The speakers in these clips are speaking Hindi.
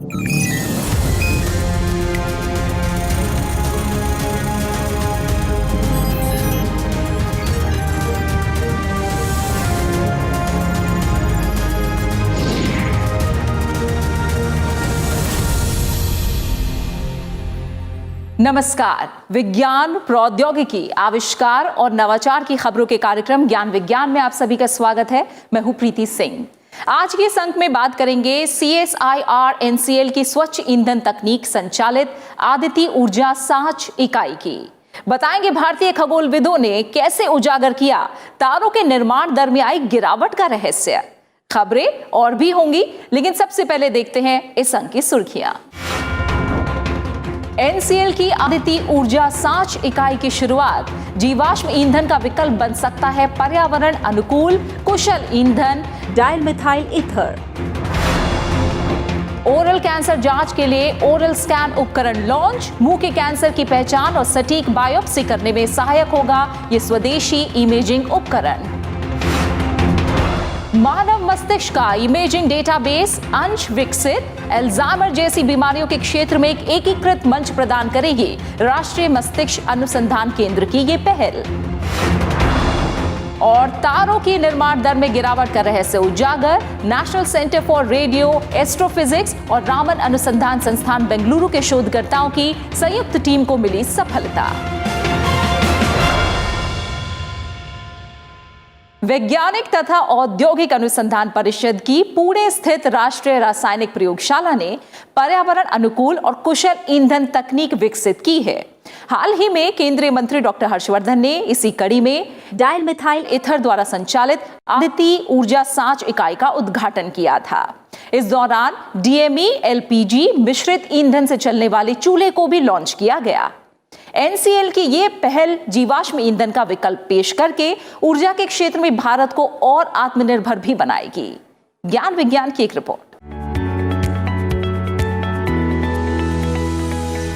नमस्कार। विज्ञान, प्रौद्योगिकी, आविष्कार और नवाचार की खबरों के कार्यक्रम ज्ञान विज्ञान में आप सभी का स्वागत है। मैं हूं प्रीति सिंह। आज के इस अंक में बात करेंगे CSIR NCL की स्वच्छ ईंधन तकनीक संचालित आदित्य ऊर्जा सांच इकाई की। बताएंगे भारतीय खगोलविदों ने कैसे उजागर किया तारों के निर्माण दर में आई गिरावट का रहस्य। खबरें और भी होंगी, लेकिन सबसे पहले देखते हैं इस अंक की सुर्खियां। NCL की आदित्य ऊर्जा सांच इकाई की शुरुआत। जीवाश्म ईंधन का विकल्प बन सकता है पर्यावरण अनुकूल कुशल ईंधन dial methyl ether. Oral cancer जांच के लिए ओरल स्कैन उपकरण लॉन्च। मुंह के कैंसर की पहचान और सटीक बायोप्सी करने में सहायक होगा ये स्वदेशी इमेजिंग उपकरण। मानव मस्तिष्क का इमेजिंग डेटाबेस अंश विकसित। अल्जाइमर जैसी बीमारियों के क्षेत्र में एक एकीकृत मंच प्रदान करेगी राष्ट्रीय मस्तिष्क अनुसंधान केंद्र की ये पहल। और तारों की निर्माण दर में गिरावट का रहस्य उजागर। National centre for radio astrophysics और रामन अनुसंधान संस्थान बेंगलुरु के शोधकर्ताओं की संयुक्त टीम को मिली सफलता। वैज्ञानिक तथा औद्योगिक अनुसंधान परिषद की पुणे स्थित राष्ट्रीय रासायनिक प्रयोगशाला ने पर्यावरण अनुकूल और कुशल ईंधन तकनीक विकसित की है। हाल ही में केंद्रीय मंत्री डॉक्टर हर्षवर्धन ने इसी कड़ी में डाइल मिथाइल ईथर द्वारा संचालित आदित्य ऊर्जा सांच इकाई का उद्घाटन किया था। इस दौरान DME LPG मिश्रित ईंधन से चलने वाले चूल्हे को भी लॉन्च किया गया। NCL की ये पहल जीवाश्म ईंधन का विकल्प पेश करके ऊर्जा के क्षेत्र में भारत को और आत्मनिर्भर भी बनाएगी। ज्ञान विज्ञान की एक रिपोर्ट।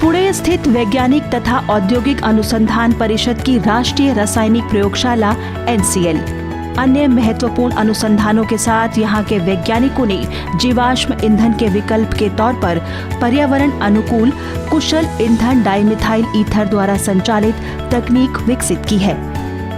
पुणे स्थित वैज्ञानिक तथा औद्योगिक अनुसंधान परिषद की राष्ट्रीय रासायनिक प्रयोगशाला NCL अन्य महत्वपूर्ण अनुसंधानों के साथ यहाँ के वैज्ञानिकों ने जीवाश्म ईंधन के विकल्प के तौर पर पर्यावरण अनुकूल कुशल ईंधन डाइमिथाइल ईथर द्वारा संचालित तकनीक विकसित की है,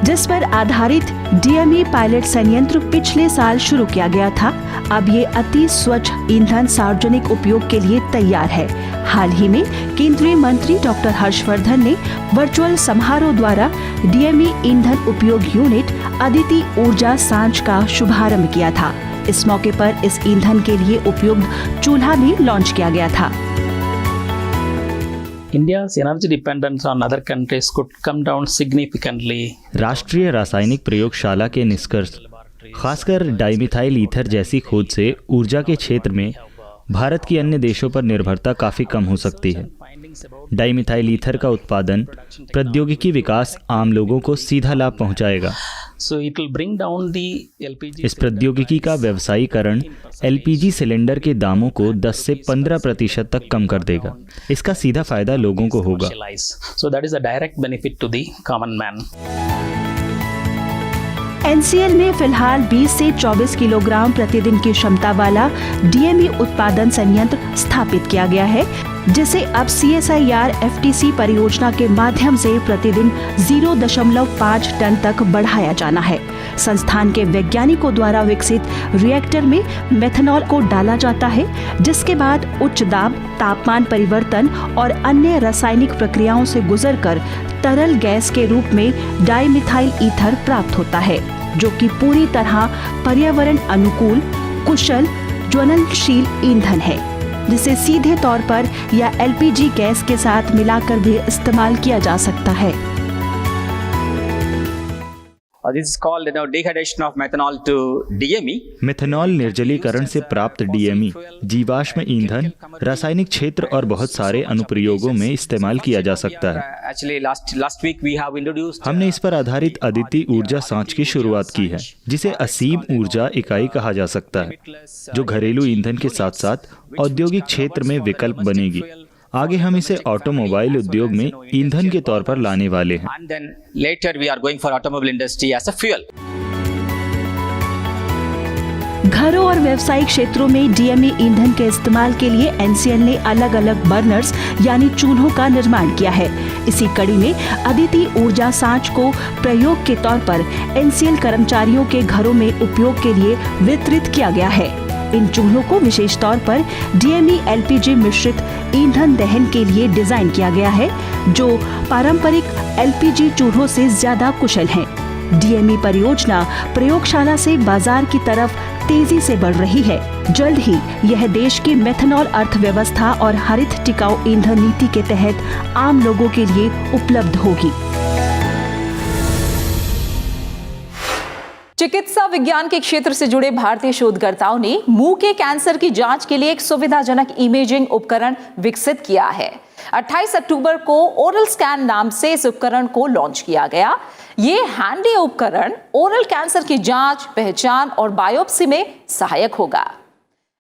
जिस पर आधारित DME पायलट संयंत्र पिछले साल शुरू किया गया था। अब ये अति स्वच्छ ईंधन सार्वजनिक उपयोग के लिए तैयार है। हाल ही में केंद्रीय मंत्री डॉक्टर हर्षवर्धन ने वर्चुअल समारोह द्वारा DME ईंधन उपयोग यूनिट आदित्य ऊर्जा सांच का शुभारंभ किया था। इस मौके पर इस ईंधन के लिए उपयुक्त चूल्हा भी लॉन्च किया गया था। India's energy dependence on other countries could come down significantly. राष्ट्रीय रासायनिक प्रयोगशाला के निष्कर्ष, खासकर डाइमिथाइल ईथर जैसी खोज से ऊर्जा के क्षेत्र में भारत की अन्य देशों पर निर्भरता काफ़ी कम हो सकती है। डाइमिथाइल ईथर का उत्पादन, प्रौद्योगिकी विकास आम लोगों को सीधा लाभ पहुंचाएगा। इस प्रौद्योगिकी का व्यवसायीकरण LPG सिलेंडर के दामों को 10 से 15% तक कम कर देगा। इसका सीधा फायदा लोगों को होगा। NCL में फिलहाल 20 से 24 किलोग्राम प्रतिदिन की क्षमता वाला DME उत्पादन संयंत्र स्थापित किया गया है, जिसे अब CSIR FTC परियोजना के माध्यम से प्रतिदिन 0.5 टन तक बढ़ाया जाना है। संस्थान के वैज्ञानिकों द्वारा विकसित रिएक्टर में मेथनॉल को डाला जाता है, जिसके बाद उच्च दाब, तापमान परिवर्तन और अन्य रासायनिक प्रक्रियाओं से गुजरकर तरल गैस के रूप में डाइमिथाइल ईथर प्राप्त होता है, जो कि पूरी तरह पर्यावरण अनुकूल कुशल ज्वलनशील ईंधन है, जिसे सीधे तौर पर या LPG गैस के साथ मिलाकर भी इस्तेमाल किया जा सकता है। This is called dehydration of methanol to DME. Methanol निर्जलीकरण से प्राप्त DME जीवाश्म ईंधन रासायनिक क्षेत्र और बहुत सारे अनुप्रयोगों में इस्तेमाल किया जा सकता है। Actually, last week we have introduced. हमने इस पर आधारित आदित्य ऊर्जा सांच की शुरुआत की है, जिसे असीम ऊर्जा इकाई कहा जा सकता है, जो घरेलू ईंधन के साथ साथ औद्योगिक क्षेत्र में विकल्प बनेगी। आगे हम इसे ऑटोमोबाइल उद्योग में ईंधन के तौर पर लाने वाले हैं। And then later we are going for automobile industry as a fuel. घरों और व्यावसायिक क्षेत्रों में डीएमई ईंधन के इस्तेमाल के लिए एनसीएल ने अलग अलग बर्नर्स यानी चूल्हों का निर्माण किया है। इसी कड़ी में अदिति ऊर्जा सांच को प्रयोग के तौर पर एनसीएल कर्मचारियों के घरों में उपयोग के लिए वितरित किया गया है। इन चूल्हों को विशेष तौर पर डीएमई एलपीजी मिश्रित ईंधन दहन के लिए डिजाइन किया गया है, जो पारंपरिक एलपीजी चूल्हों से ज्यादा कुशल हैं। डीएमई परियोजना प्रयोगशाला से बाजार की तरफ तेजी से बढ़ रही है। जल्द ही यह देश की मेथनॉल अर्थव्यवस्था और हरित टिकाऊ ईंधन नीति के तहत आम लोगों के लिए उपलब्ध होगी। चिकित्सा विज्ञान के क्षेत्र से जुड़े भारतीय शोधकर्ताओं ने मुंह के कैंसर की जांच के लिए एक सुविधाजनक इमेजिंग उपकरण विकसित किया है। 28 अक्टूबर को ओरल स्कैन नाम से इस उपकरण को लॉन्च किया गया। ये हैंडी उपकरण ओरल कैंसर की जांच, पहचान और बायोप्सी में सहायक होगा।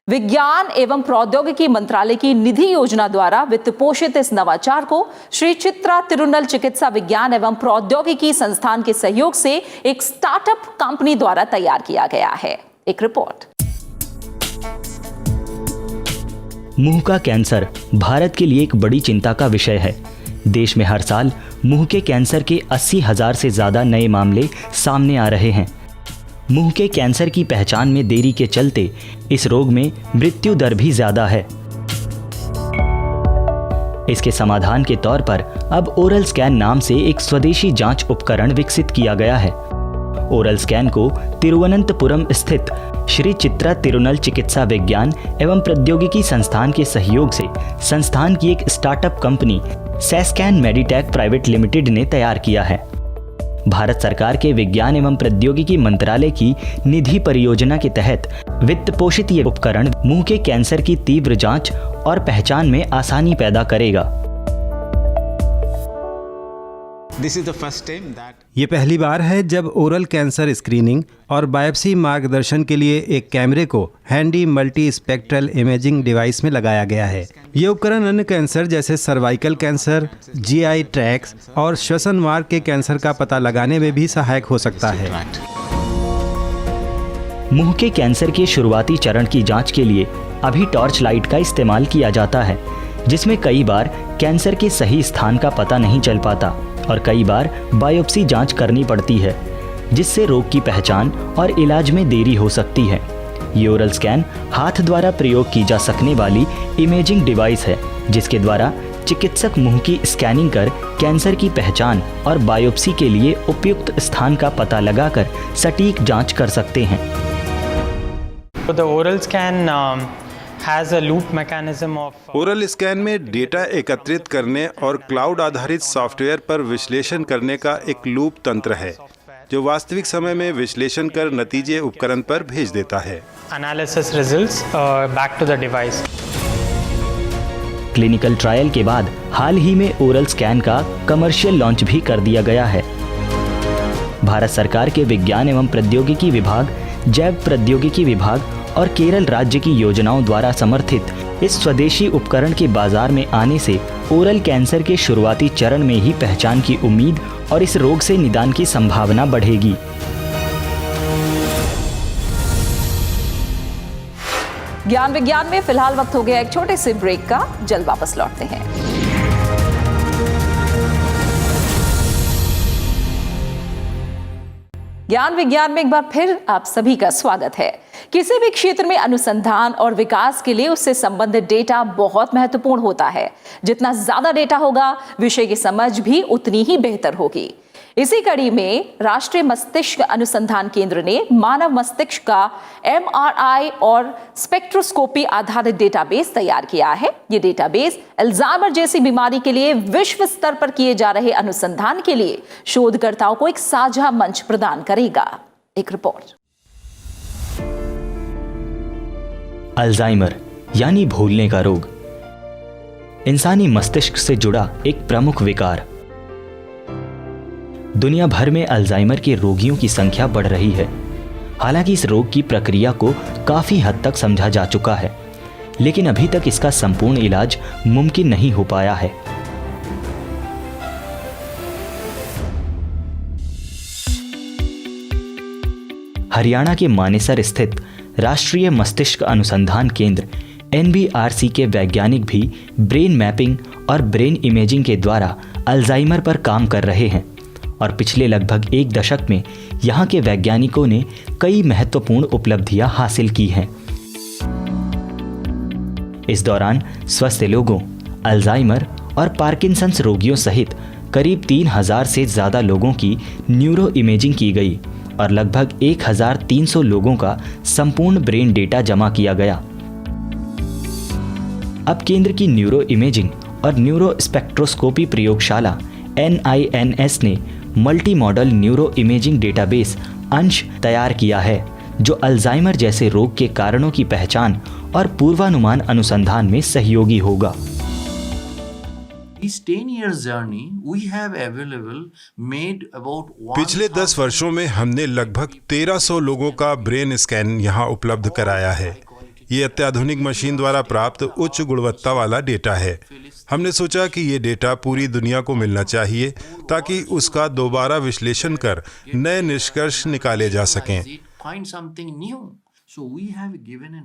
विज्ञान एवं प्रौद्योगिकी मंत्रालय की निधि योजना द्वारा वित्त पोषित इस नवाचार को श्री चित्रा तिरुनल चिकित्सा विज्ञान एवं प्रौद्योगिकी संस्थान के सहयोग से एक स्टार्टअप कंपनी द्वारा तैयार किया गया है। एक रिपोर्ट। मुंह का कैंसर भारत के लिए एक बड़ी चिंता का विषय है। देश में हर साल मुंह के कैंसर के 80,000 से ज्यादा नए मामले सामने आ रहे हैं। मुंह के कैंसर की पहचान में देरी के चलते इस रोग में मृत्यु दर भी ज्यादा है। इसके समाधान के तौर पर अब ओरल स्कैन नाम से एक स्वदेशी जांच उपकरण विकसित किया गया है। ओरल स्कैन को तिरुवनंतपुरम स्थित श्री चित्रा तिरुनल चिकित्सा विज्ञान एवं प्रौद्योगिकी संस्थान के सहयोग से संस्थान की एक startup company Sascan Meditech private limited ने तैयार किया है। भारत सरकार के विज्ञान एवं प्रौद्योगिकी मंत्रालय की निधि परियोजना के तहत वित्त पोषित ये उपकरण मुंह के कैंसर की तीव्र जांच और पहचान में आसानी पैदा करेगा। ये पहली बार है जब ओरल कैंसर स्क्रीनिंग और बायोप्सी मार्गदर्शन के लिए एक कैमरे को handy multi spectral imaging device में लगाया गया है। ये उपकरण अन्य कैंसर जैसे सर्वाइकल कैंसर, जीआई ट्रैक्ट और श्वसन मार्ग के कैंसर का पता लगाने में भी सहायक हो सकता है। मुंह के कैंसर के शुरुआती चरण की जांच के लिए अभी टॉर्च लाइट का इस्तेमाल किया जाता है, जिसमें कई बार कैंसर के सही स्थान का पता नहीं चल पाता और कई बार बायोप्सी जांच करनी पड़ती है, जिससे रोग की पहचान और इलाज में देरी हो सकती है। ये ओरल स्कैन हाथ द्वारा प्रयोग की जा सकने वाली इमेजिंग डिवाइस है, जिसके द्वारा चिकित्सक मुंह की स्कैनिंग कर कैंसर की पहचान और बायोप्सी के लिए उपयुक्त स्थान का पता लगाकर सटीक जांच कर सकते हैं। The oral scan has a loop mechanism of oral scan में डेटा एकत्रित करने और क्लाउड आधारित सॉफ्टवेयर पर विश्लेषण करने का एक लूप तंत्र है, जो वास्तविक समय में विश्लेषण कर नतीजे उपकरण पर भेज देता है। analysis results back to the device. Clinical trial के बाद हाल ही में ओरल स्कैन का कमर्शियल लॉन्च भी कर दिया गया है। भारत सरकार के विज्ञान एवं प्रौद्योगिकी विभाग, जैव प्रौद्योगिकी विभाग और केरल राज्य की योजनाओं द्वारा समर्थित इस स्वदेशी उपकरण के बाजार में आने से ओरल कैंसर के शुरुआती चरण में ही पहचान की उम्मीद और इस रोग से निदान की संभावना बढ़ेगी। ज्ञान विज्ञान में फिलहाल वक्त हो गया एक छोटे से ब्रेक का। जल्द वापस लौटते हैं। ज्ञान विज्ञान में एक बार फिर आप सभी का स्वागत है। किसी भी क्षेत्र में अनुसंधान और विकास के लिए उससे संबंधित डेटा बहुत महत्वपूर्ण होता है। जितना ज्यादा डेटा होगा, विषय की समझ भी उतनी ही बेहतर होगी। इसी कड़ी में राष्ट्रीय मस्तिष्क अनुसंधान केंद्र ने मानव मस्तिष्क का MRI और स्पेक्ट्रोस्कोपी आधारित डेटाबेस तैयार किया है। ये डेटाबेस अल्जाइमर जैसी बीमारी के लिए विश्व स्तर पर किए जा रहे अनुसंधान के लिए शोधकर्ताओं को एक साझा मंच प्रदान करेगा। एक रिपोर्ट। अल्जाइमर यानी भूलने का रोग इंसानी मस्तिष्क से जुड़ा एक प्रमुख विकार। दुनिया भर में अल्जाइमर के रोगियों की संख्या बढ़ रही है। हालांकि इस रोग की प्रक्रिया को काफी हद तक समझा जा चुका है, लेकिन अभी तक इसका संपूर्ण इलाज मुमकिन नहीं हो पाया है। हरियाणा के मानेसर स्थित राष्ट्रीय मस्तिष्क अनुसंधान केंद्र NBRC के वैज्ञानिक भी ब्रेन मैपिंग और ब्रेन इमेजिंग के द्वारा अल्जाइमर पर काम कर रहे हैं और पिछले लगभग 1 दशक में यहाँ के वैज्ञानिकों ने कई महत्वपूर्ण उपलब्धियां हासिल की हैं। इस दौरान स्वस्थ लोगों, अल्जाइमर और पार्किंसंस रोगियों सहित करीब 3000 से ज़्यादा लोगों की न्यूरो इमेजिंग की गई और लगभग 1300 लोगों का संपूर्ण ब्रेन डेटा जमा किया गया। अब केंद्र की न्यूरो इमेजिंग और न्यूरो स्पेक्ट्रोस्कोपी प्रयोगशाला NINS ने multi model neuro imaging database अंश तैयार किया है, जो अल्जाइमर जैसे रोग के कारणों की पहचान और पूर्वानुमान अनुसंधान में सहयोगी होगा। पिछले 10 वर्षों में हमने लगभग 1300 लोगों का ब्रेन स्कैन यहाँ उपलब्ध कराया है। ये अत्याधुनिक मशीन द्वारा प्राप्त उच्च गुणवत्ता वाला डेटा है। हमने सोचा कि ये डेटा पूरी दुनिया को मिलना चाहिए ताकि उसका दोबारा विश्लेषण कर नए निष्कर्ष निकाले जा सकें।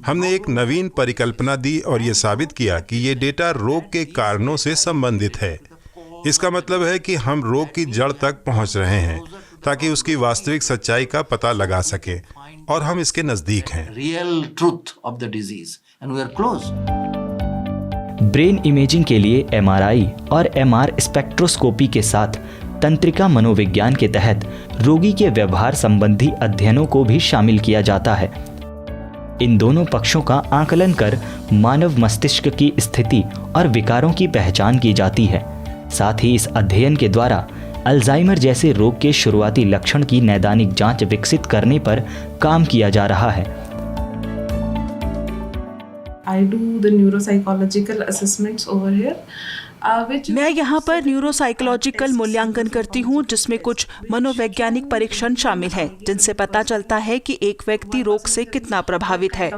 हमने एक नवीन परिकल्पना दी और ये साबित किया कि ये डेटा रोग के कारणों से संबंधित है। इसका मतलब है कि हम रोग की जड़ तक पहुंच रहे हैं ताकि उसकी वास्तविक सच्चाई का पता लगा सकें और हम इसके नजदीक हैं। ब्रेन इमेजिंग के लिए MRI और MR स्पेक्ट्रोस्कोपी के साथ तंत्रिका मनोविज्ञान के तहत रोगी के व्यवहार संबंधी अध्ययनों को भी शामिल किया जाता है। इन दोनों पक्षों का आकलन कर मानव मस्तिष्क की स्थिति और विकारों की पहचान की जाती है। साथ ही इस अध्ययन के द्वारा अल्जाइमर जैसे रोग के शुरुआती लक्षण की नैदानिक जांच विकसित करने पर काम किया जा रहा है। I do the neuropsychological assessments over here. मैं यहाँ पर न्यूरोसाइकोलॉजिकल मूल्यांकन करती हूँ, जिसमें कुछ मनोवैज्ञानिक परीक्षण शामिल हैं, जिनसे पता चलता है कि एक व्यक्ति रोग से कितना प्रभावित है।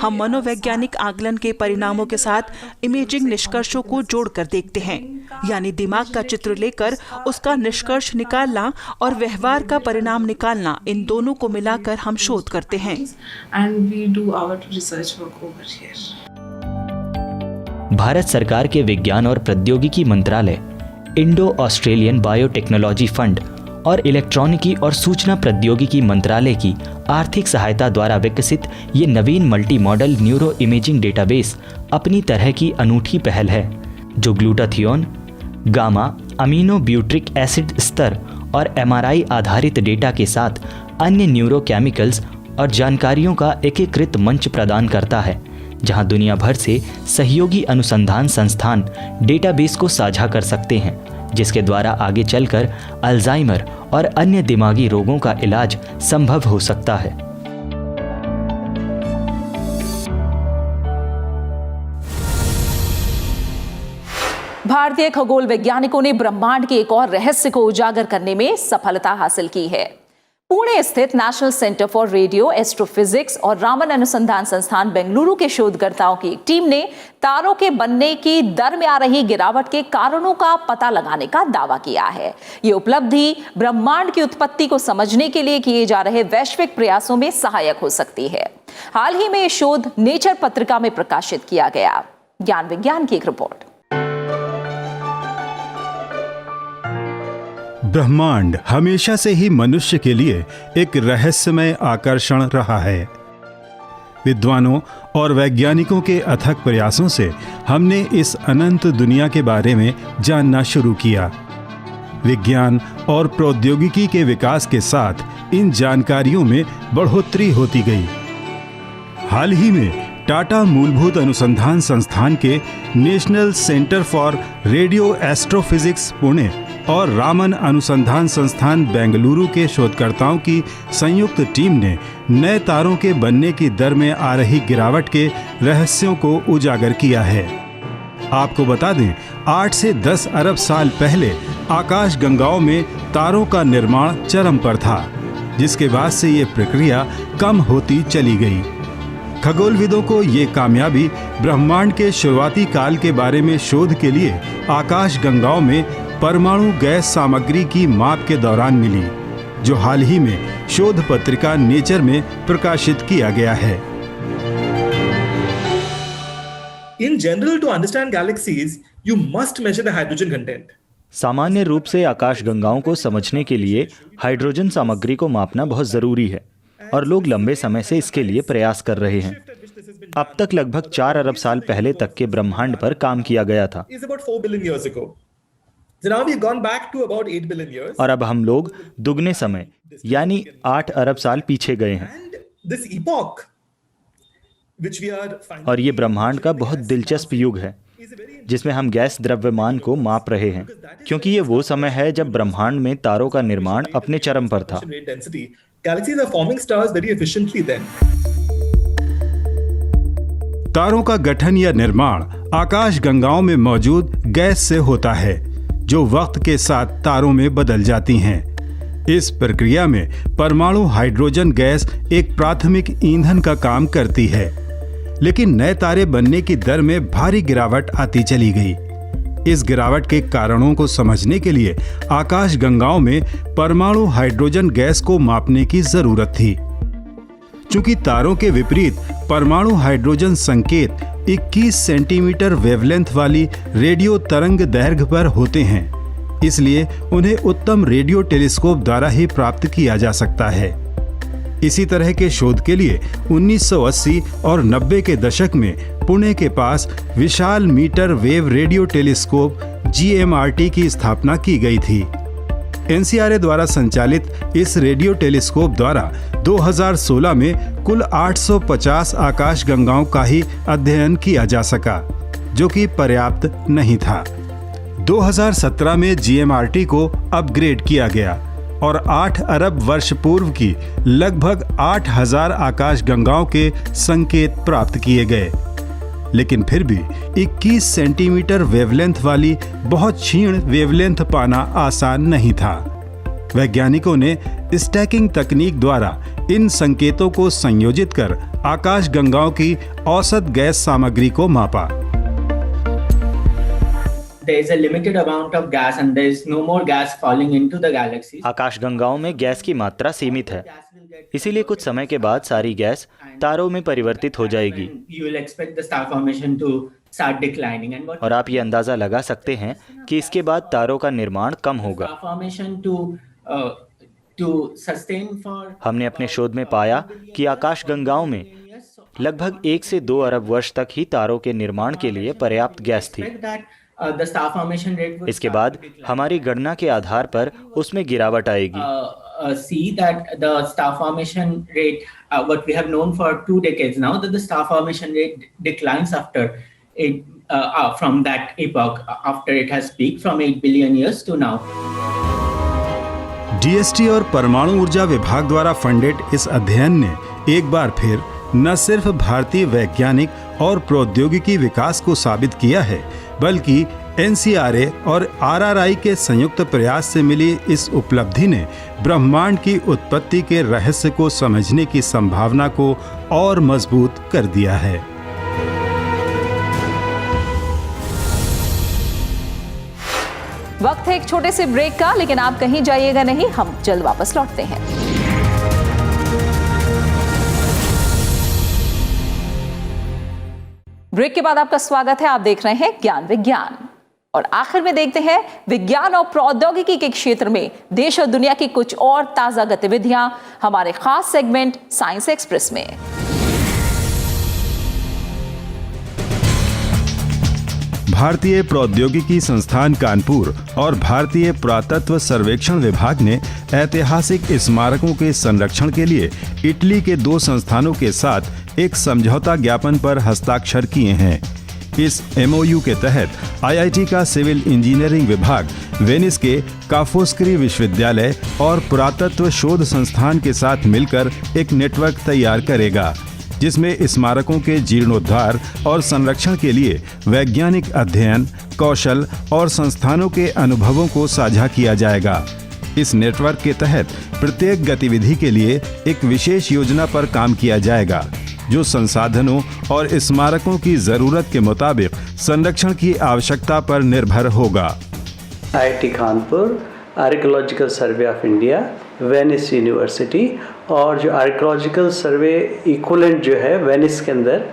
हम मनोवैज्ञानिक आकलन के परिणामों के साथ इमेजिंग निष्कर्षों को जोड़कर देखते हैं, यानी दिमाग का चित्र लेकर उसका निष्कर्ष निकालना और व्यवहार का परिणाम निकालना, इन दोनों को मिलाकर हम शोध करते हैं। भारत सरकार के विज्ञान और प्रौद्योगिकी मंत्रालय, इंडो ऑस्ट्रेलियन बायोटेक्नोलॉजी फंड और इलेक्ट्रॉनिकी और सूचना प्रौद्योगिकी मंत्रालय की आर्थिक सहायता द्वारा विकसित ये नवीन multi model neuro imaging database अपनी तरह की अनूठी पहल है, जो glutathione, gamma amino butyric acid स्तर और MRI आधारित डेटा के साथ अन्य न्यूरोकेमिकल्स और जानकारियों का एकीकृत मंच प्रदान करता है, जहां दुनिया भर से सहयोगी अनुसंधान संस्थान डेटाबेस को साझा कर सकते हैं, जिसके द्वारा आगे चलकर अल्जाइमर और अन्य दिमागी रोगों का इलाज संभव हो सकता है। भारतीय खगोल वैज्ञानिकों ने ब्रह्मांड के एक और रहस्य को उजागर करने में सफलता हासिल की है। पुणे स्थित national centre for radio astrophysics और रामन अनुसंधान संस्थान बेंगलुरु के शोधकर्ताओं की एक टीम ने तारों के बनने की दर में आ रही गिरावट के कारणों का पता लगाने का दावा किया है। ये उपलब्धि ब्रह्मांड की उत्पत्ति को समझने के लिए किए जा रहे वैश्विक प्रयासों में सहायक हो सकती है। हाल ही में ये शोध नेचर पत्रिका में प्रकाशित किया गया। ज्ञान विज्ञान की एक रिपोर्ट। ब्रह्मांड हमेशा से ही मनुष्य के लिए एक रहस्यमय आकर्षण रहा है। विद्वानों और वैज्ञानिकों के अथक प्रयासों से हमने इस अनंत दुनिया के बारे में जानना शुरू किया। विज्ञान और प्रौद्योगिकी के विकास के साथ इन जानकारियों में बढ़ोतरी होती गई। हाल ही में टाटा मूलभूत अनुसंधान संस्थान के national centre for radio astrophysics Pune और रामन अनुसंधान संस्थान बेंगलुरु के शोधकर्ताओं की संयुक्त टीम ने नए तारों के बनने की दर में आ रही गिरावट के रहस्यों को उजागर किया है। आपको बता दें, 8 से 10 अरब साल पहले आकाशगंगाओं में तारों का निर्माण चरम पर था, जिसके बाद से ये प्रक्रिया कम होती चली गई। खगोलविदों को ये कामयाबी ब्रह्मांड के शुरुआती काल के बारे में शोध के लिए आकाशगंगाओं में परमाणु गैस सामग्री की माप के दौरान मिली। जो हाल ही में शोध पत्रिका नेचर में प्रकाशित किया गया है। In general, to understand galaxies, you must measure the hydrogen content. सामान्य रूप से आकाशगंगाओं को समझने के लिए हाइड्रोजन सामग्री को मापना बहुत जरूरी है और लोग लंबे समय से इसके लिए प्रयास कर रहे हैं। अब तक लगभग 4 अरब साल पहले तक के ब्रह्मांड पर काम किया गया था और अब हम लोग दुगने समय यानी 8 अरब साल पीछे गए हैं। और ये ब्रह्मांड का बहुत दिलचस्प युग है जिसमें हम गैस द्रव्यमान को माप रहे हैं, क्योंकि ये वो समय है जब ब्रह्मांड में तारों का निर्माण अपने चरम पर था। तारों का गठन या निर्माण आकाशगंगाओं में मौजूद गैस से होता है, जो वक्त के साथ तारों में बदल जाती हैं। इस प्रक्रिया में परमाणु हाइड्रोजन गैस एक प्राथमिक ईंधन का काम करती है, लेकिन नए तारे बनने की दर में भारी गिरावट आती चली गई। इस गिरावट के कारणों को समझने के लिए आकाशगंगाओं में परमाणु हाइड्रोजन गैस को मापने की जरूरत थी। चूंकि तारों के विपरीत परमाणु हाइड्रोजन संकेत 21 सेंटीमीटर वेवलेंथ वाली रेडियो तरंग दैर्घ्य पर होते हैं, इसलिए उन्हें उत्तम रेडियो टेलीस्कोप द्वारा ही प्राप्त किया जा सकता है। इसी तरह के शोध के लिए 1980 और 90 के दशक में पुणे के पास विशाल metre wave radio telescope GMRT की स्थापना की गई थी। NCRA द्वारा संचालित इस रेडियो टेलीस्कोप द्वारा 2016 में कुल 850 आकाशगंगाओं का ही अध्ययन किया जा सका, जो कि पर्याप्त नहीं था। 2017 में GMRT को अपग्रेड किया गया और 8 अरब वर्ष पूर्व की लगभग 8000 आकाशगंगाओं के संकेत प्राप्त किए गए, लेकिन फिर भी 21 सेंटीमीटर वेवलेंथ वाली बहुत क्षीण वेवलेंथ पाना आसान नहीं था। वैज्ञानिकों ने स्टैकिंग तकनीक द्वारा इन संकेतों को संयोजित कर आकाशगंगाओं की औसत गैस सामग्री को मापा। There is a limited amount of gas and there is no more gas falling into the galaxy. आकाशगंगाओं में गैस की मात्रा सीमित है, इसीलिए कुछ समय के बाद सारी गैस तारों में परिवर्तित हो जाएगी। You will expect the star formation to start declining and और आप ये अंदाजा लगा सकते हैं कि इसके बाद तारों का निर्माण कम होगा। हमने अपने शोध में पाया कि आकाशगंगाओं में लगभग 1 से 2 अरब वर्ष तक ही तारों के निर्माण के लिए पर्याप्त गैस थी। इसके बाद हमारी गणना के आधार पर उसमें गिरावट आएगी। See that the star formation rate, what we have known for 2 decades now, that the star formation rate declines after it, from that epoch, after it has peaked from 8 billion years to now. DST और परमाणु ऊर्जा विभाग द्वारा फंडेड इस अध्ययन ने एक बार फिर न सिर्फ भारतीय वैज्ञानिक और प्रौद्योगिकी विकास को साबित किया है, बल्कि NCRA और RRI के संयुक्त प्रयास से मिली इस उपलब्धि ने ब्रह्मांड की उत्पत्ति के रहस्य को समझने की संभावना को और मजबूत कर दिया है। वक्त है एक छोटे से ब्रेक का, लेकिन आप कहीं जाइएगा नहीं, हम जल्द वापस लौटते हैं। ब्रेक के बाद आपका स्वागत है। आप देख रहे हैं ज्ञान विज्ञान और आखिर में देखते हैं विज्ञान और प्रौद्योगिकी के क्षेत्र में देश और दुनिया की कुछ और ताजा गतिविधियां हमारे खास सेगमेंट साइंस एक्सप्रेस में। भारतीय प्रौद्योगिकी संस्थान कानपुर और भारतीय पुरातत्व सर्वेक्षण विभाग ने ऐतिहासिक स्मारकों के संरक्षण के लिए इटली के 2 संस्थानों के साथ एक समझौता ज्ञापन पर हस्ताक्षर किए हैं। इस MOU के तहत IIT का सिविल इंजीनियरिंग विभाग वेनिस के काफोस्करी विश्वविद्यालय और पुरातत्व शोध संस्थान के साथ मिलकर एक नेटवर्क तैयार करेगा, जिसमें स्मारकों के जीर्णोद्धार और संरक्षण के लिए वैज्ञानिक अध्ययन, कौशल और संस्थानों के अनुभवों को साझा किया जाएगा। इस नेटवर्क के तहत प्रत्येक गतिविधि के लिए एक विशेष योजना पर काम किया जाएगा, जो संसाधनों और स्मारकों की जरूरत के मुताबिक संरक्षण की आवश्यकता पर निर्भर होगा। IIT Kanpur, archaeological survey of India Venice university, और जो आर्कियोलॉजिकल सर्वे इक्विवेलेंट जो है वेनिस के अंदर,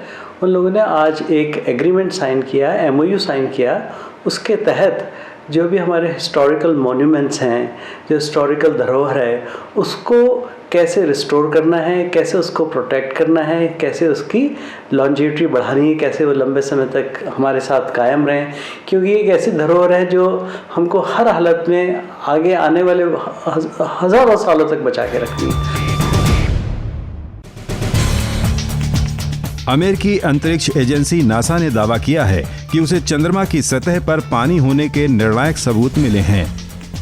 उन लोगों ने आज एक एग्रीमेंट साइन किया, MOU साइन किया। उसके तहत जो भी हमारे हिस्टोरिकल मॉन्यूमेंट्स हैं, जो हिस्टोरिकल धरोहर है, उसको कैसे रिस्टोर करना है, कैसे उसको प्रोटेक्ट करना है, कैसे उसकी लॉन्जेविटी बढ़ानी है, कैसे वो लंबे समय तक हमारे साथ कायम रहें, क्योंकि एक ऐसी धरोहर है जो हमको हर हालत में आगे आने वाले हज़ारों सालों तक बचा के रखनी है। अमेरिकी अंतरिक्ष एजेंसी नासा ने दावा किया है कि उसे चंद्रमा की सतह पर पानी होने के निर्णायक सबूत मिले हैं।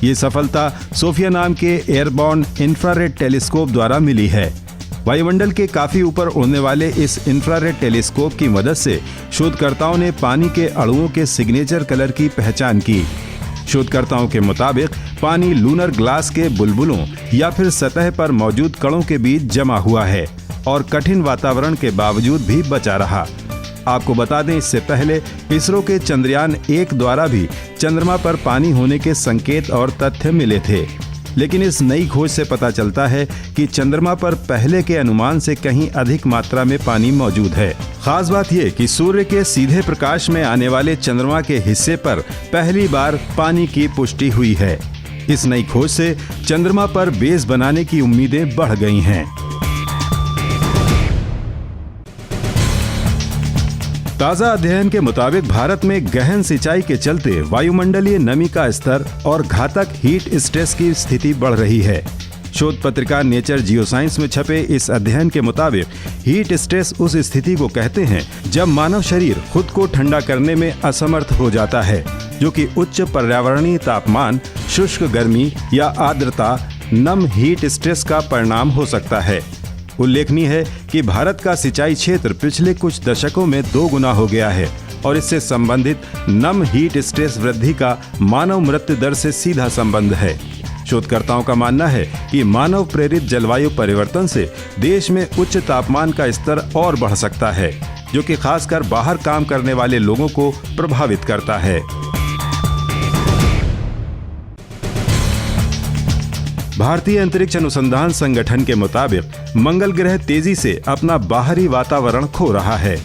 ये सफलता सोफिया नाम के एयरबॉर्न इंफ्रारेड टेलीस्कोप द्वारा मिली है। वायुमंडल के काफी ऊपर उड़ने वाले इस इंफ्रारेड टेलीस्कोप की मदद से शोधकर्ताओं ने पानी के अणुओं के सिग्नेचर कलर की पहचान की। शोधकर्ताओं के मुताबिक पानी लूनर ग्लास के बुलबुलों या फिर सतह पर मौजूद कणों के बीच जमा हुआ है और कठिन वातावरण के बावजूद भी बचा रहा। आपको बता दें, इससे पहले इसरो के चंद्रयान 1 द्वारा भी चंद्रमा पर पानी होने के संकेत और तथ्य मिले थे, लेकिन इस नई खोज से पता चलता है कि चंद्रमा पर पहले के अनुमान से कहीं अधिक मात्रा में पानी मौजूद है। खास बात यह कि सूर्य के सीधे प्रकाश में आने वाले चंद्रमा के हिस्से पर पहली बार पानी की पुष्टि हुई है। इस नई खोज से चंद्रमा पर बेस बनाने की उम्मीदें बढ़ गई हैं। ताजा अध्ययन के मुताबिक भारत में गहन सिंचाई के चलते वायुमंडलीय नमी का स्तर और घातक हीट स्ट्रेस की स्थिति बढ़ रही है। शोध पत्रिका नेचर जियोसाइंस में छपे इस अध्ययन के मुताबिक हीट स्ट्रेस उस स्थिति को कहते हैं जब मानव शरीर खुद को ठंडा करने में असमर्थ हो जाता है, जो कि उच्च पर्यावरणीय तापमान, शुष्क गर्मी या आर्द्रता, नम हीट स्ट्रेस का परिणाम हो सकता है। उल्लेखनीय है कि भारत का सिंचाई क्षेत्र पिछले कुछ दशकों में 2 गुना हो गया है और इससे संबंधित नम हीट स्ट्रेस वृद्धि का मानव मृत्यु दर से सीधा संबंध है। शोधकर्ताओं का मानना है कि मानव प्रेरित जलवायु परिवर्तन से देश में उच्च तापमान का स्तर और बढ़ सकता है, जो कि खासकर बाहर काम करने वाले लोगों को प्रभावित करता है। भारतीय अंतरिक्ष अनुसंधान संगठन के मुताबिक मंगल ग्रह तेजी से अपना बाहरी वातावरण खो रहा है।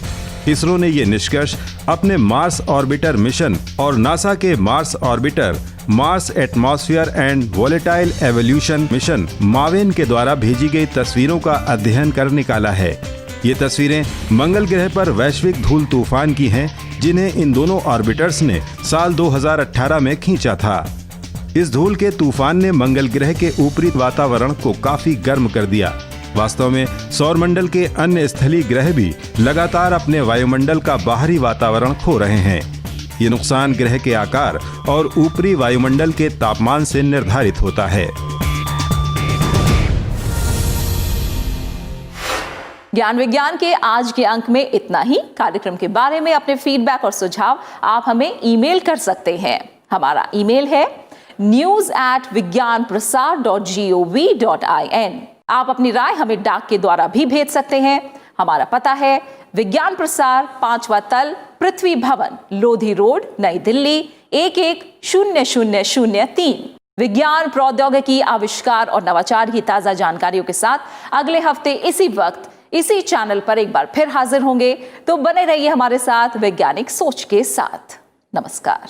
इसरो ने ये निष्कर्ष अपने मार्स ऑर्बिटर मिशन और नासा के Mars orbiter, Mars atmosphere and volatile evolution mission Maven के द्वारा भेजी गई तस्वीरों का अध्ययन कर निकाला है। ये तस्वीरें मंगल ग्रह पर वैश्विक धूल तूफान की हैं, जिन्हें इन दोनों ऑर्बिटर्स ने साल 2018 में खींचा था। इस धूल के तूफान ने मंगल ग्रह के ऊपरी वातावरण को काफी गर्म कर दिया। वास्तव में सौरमंडल के अन्य स्थलीय ग्रह भी लगातार अपने वायुमंडल का बाहरी वातावरण खो रहे हैं। ये नुकसान ग्रह के आकार और ऊपरी वायुमंडल के तापमान से निर्धारित होता है। ज्ञान विज्ञान के आज के अंक में इतना ही। कार्यक्रम के बारे में अपने फीडबैक और सुझाव आप हमें ईमेल कर सकते हैं। हमारा ईमेल है news@vigyanprasar.gov.in। आप अपनी राय हमें डाक के द्वारा भी भेज सकते हैं। हमारा पता है विज्ञान प्रसार, 5वां तल, पृथ्वी भवन, लोधी रोड, नई दिल्ली 110003। विज्ञान, प्रौद्योगिकी, आविष्कार और नवाचार की ताजा जानकारियों के साथ अगले हफ्ते इसी वक्त इसी चैनल पर एक बार फिर हाजिर होंगे। तो बने रहिए हमारे साथ वैज्ञानिक सोच के साथ। नमस्कार।